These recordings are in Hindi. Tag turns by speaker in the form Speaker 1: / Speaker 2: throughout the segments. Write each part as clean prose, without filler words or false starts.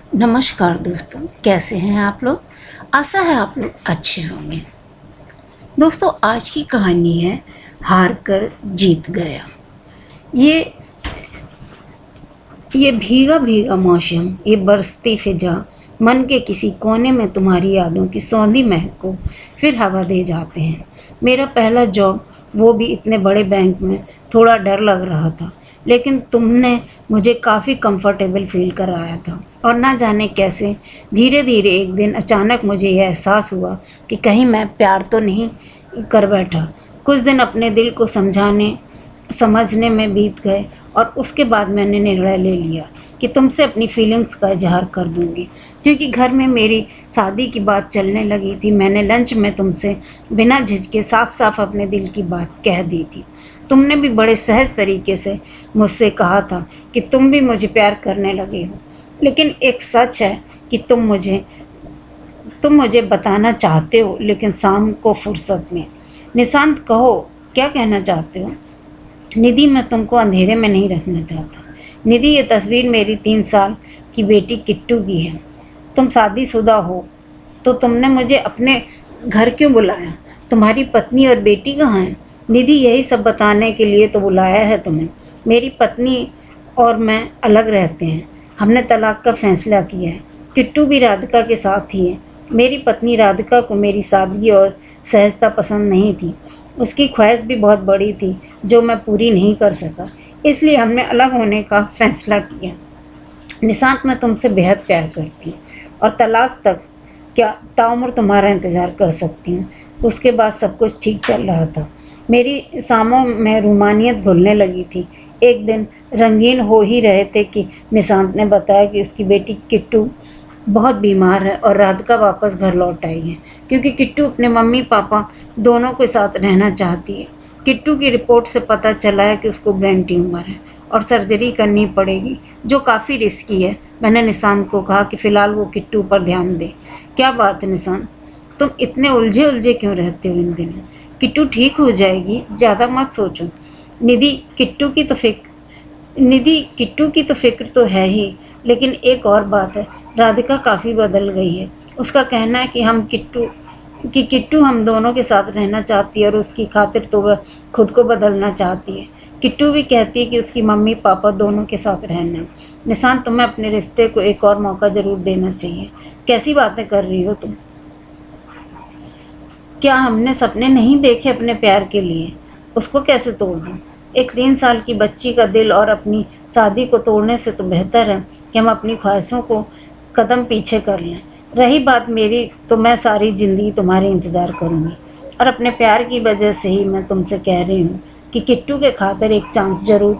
Speaker 1: नमस्कार दोस्तों, कैसे हैं आप लोग। आशा है आप लोग अच्छे होंगे। दोस्तों, आज की कहानी है हार कर जीत गया। ये ये भीगा भीगा मौसम, ये बरसती फिजा मन के किसी कोने में तुम्हारी यादों की सौंधी महक को फिर हवा दे जाते हैं। मेरा पहला जॉब, वो भी इतने बड़े बैंक में, थोड़ा डर लग रहा था, लेकिन तुमने मुझे काफ़ी कंफर्टेबल फील कराया था। और ना जाने कैसे धीरे धीरे एक दिन अचानक मुझे यह एहसास हुआ कि कहीं मैं प्यार तो नहीं कर बैठा। कुछ दिन अपने दिल को समझने में बीत गए और उसके बाद मैंने निर्णय ले लिया कि तुमसे अपनी फीलिंग्स का इजहार कर दूंगी, क्योंकि घर में मेरी शादी की बात चलने लगी थी। मैंने लंच में तुमसे बिना झिझके साफ साफ अपने दिल की बात कह दी थी। तुमने भी बड़े सहज तरीके से मुझसे कहा था कि तुम भी मुझे प्यार करने लगे हो। लेकिन एक सच है कि तुम मुझे बताना चाहते हो, लेकिन शाम को फुर्सत में। निशांत, कहो क्या कहना चाहते हो। निधि, मैं तुमको अंधेरे में नहीं रखना चाहता। निधि, ये तस्वीर मेरी 3 साल की बेटी किट्टू की है। तुम शादीशुदा हो तो तुमने मुझे अपने घर क्यों बुलाया। तुम्हारी पत्नी और बेटी कहाँ हैं। निधि, यही सब बताने के लिए तो बुलाया है तुम्हें। मेरी पत्नी और मैं अलग रहते हैं। हमने तलाक का फैसला किया है। किट्टू भी राधिका के साथ ही है। मेरी पत्नी राधिका को मेरी सादगी और सहजता पसंद नहीं थी। उसकी ख्वाहिश भी बहुत बड़ी थी जो मैं पूरी नहीं कर सका, इसलिए हमने अलग होने का फैसला किया। निशांत, मैं तुमसे बेहद प्यार करती हूँ और तलाक तक क्या ताउम्र तुम्हारा इंतज़ार कर सकती हूँ। उसके बाद सब कुछ ठीक चल रहा था। मेरी शामों में रूमानियत घुलने लगी थी। एक दिन रंगीन हो ही रहे थे कि निशांत ने बताया कि उसकी बेटी किट्टू बहुत बीमार है और राधिका वापस घर लौट आई है, क्योंकि किट्टू अपने मम्मी पापा दोनों के साथ रहना चाहती है। किट्टू की रिपोर्ट से पता चला है कि उसको ब्रेन ट्यूमर है और सर्जरी करनी पड़ेगी, जो काफ़ी रिस्की है। मैंने निशांत को कहा कि फ़िलहाल वो किट्टू पर ध्यान दे। क्या बात है निशांत, तुम इतने उलझे क्यों रहते हो इन दिनों। किट्टू ठीक हो जाएगी, ज़्यादा मत सोचो। निधि, किट्टू की तो फिक्र तो है ही, लेकिन एक और बात है, राधिका काफ़ी बदल गई है। उसका कहना है कि किट्टू हम दोनों के साथ रहना चाहती है और उसकी खातिर तो वह खुद को बदलना चाहती है। किट्टू भी कहती है कि उसकी मम्मी पापा दोनों के साथ रहना है। निशांत, तुम्हें अपने रिश्ते को एक और मौका ज़रूर देना चाहिए। कैसी बातें कर रही हो तुम। क्या हमने सपने नहीं देखे अपने प्यार के लिए। उसको कैसे तोड़ दूँ। एक 3 साल की बच्ची का दिल और अपनी शादी को तोड़ने से तो बेहतर है कि हम अपनी ख्वाहिशों को कदम पीछे कर लें। रही बात मेरी, तो मैं सारी ज़िंदगी तुम्हारे इंतज़ार करूँगी और अपने प्यार की वजह से ही मैं तुमसे कह रही हूँ कि किट्टू के खातिर एक चांस ज़रूर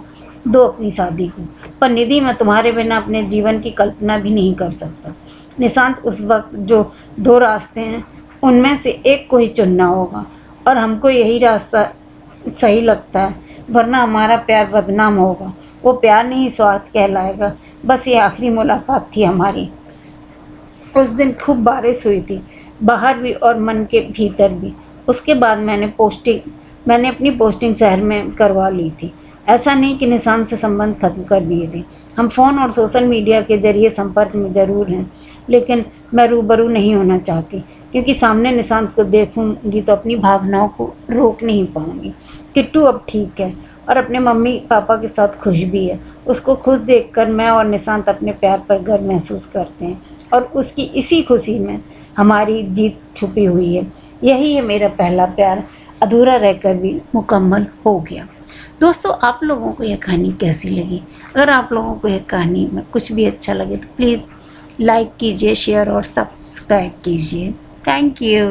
Speaker 1: दो अपनी शादी को। पर निधि, मैं तुम्हारे बिना अपने जीवन की कल्पना भी नहीं कर सकता। निशांत, उस वक्त जो 2 रास्ते हैं उनमें से एक को ही चुनना होगा और हमको यही रास्ता सही लगता है, वरना हमारा प्यार बदनाम होगा। वो प्यार नहीं, स्वार्थ कहलाएगा। बस ये आखिरी मुलाकात थी हमारी। उस दिन खूब बारिश हुई थी, बाहर भी और मन के भीतर भी। उसके बाद मैंने अपनी पोस्टिंग शहर में करवा ली थी। ऐसा नहीं कि निशांत से संबंध खत्म कर दिए थे। हम फ़ोन और सोशल मीडिया के ज़रिए संपर्क में ज़रूर हैं, लेकिन मैं रूबरू नहीं होना चाहती, क्योंकि सामने निशांत को देखूंगी तो अपनी भावनाओं को रोक नहीं पाऊंगी। किट्टू अब ठीक है और अपने मम्मी पापा के साथ खुश भी है। उसको खुश देखकर मैं और निशांत अपने प्यार पर गर्व महसूस करते हैं और उसकी इसी खुशी में हमारी जीत छुपी हुई है। यही है मेरा पहला प्यार, अधूरा रहकर भी मुकम्मल हो गया। दोस्तों, आप लोगों को यह कहानी कैसी लगी। अगर आप लोगों को यह कहानी में कुछ भी अच्छा लगे तो प्लीज़ लाइक कीजिए, शेयर और सब्सक्राइब कीजिए। Thank you.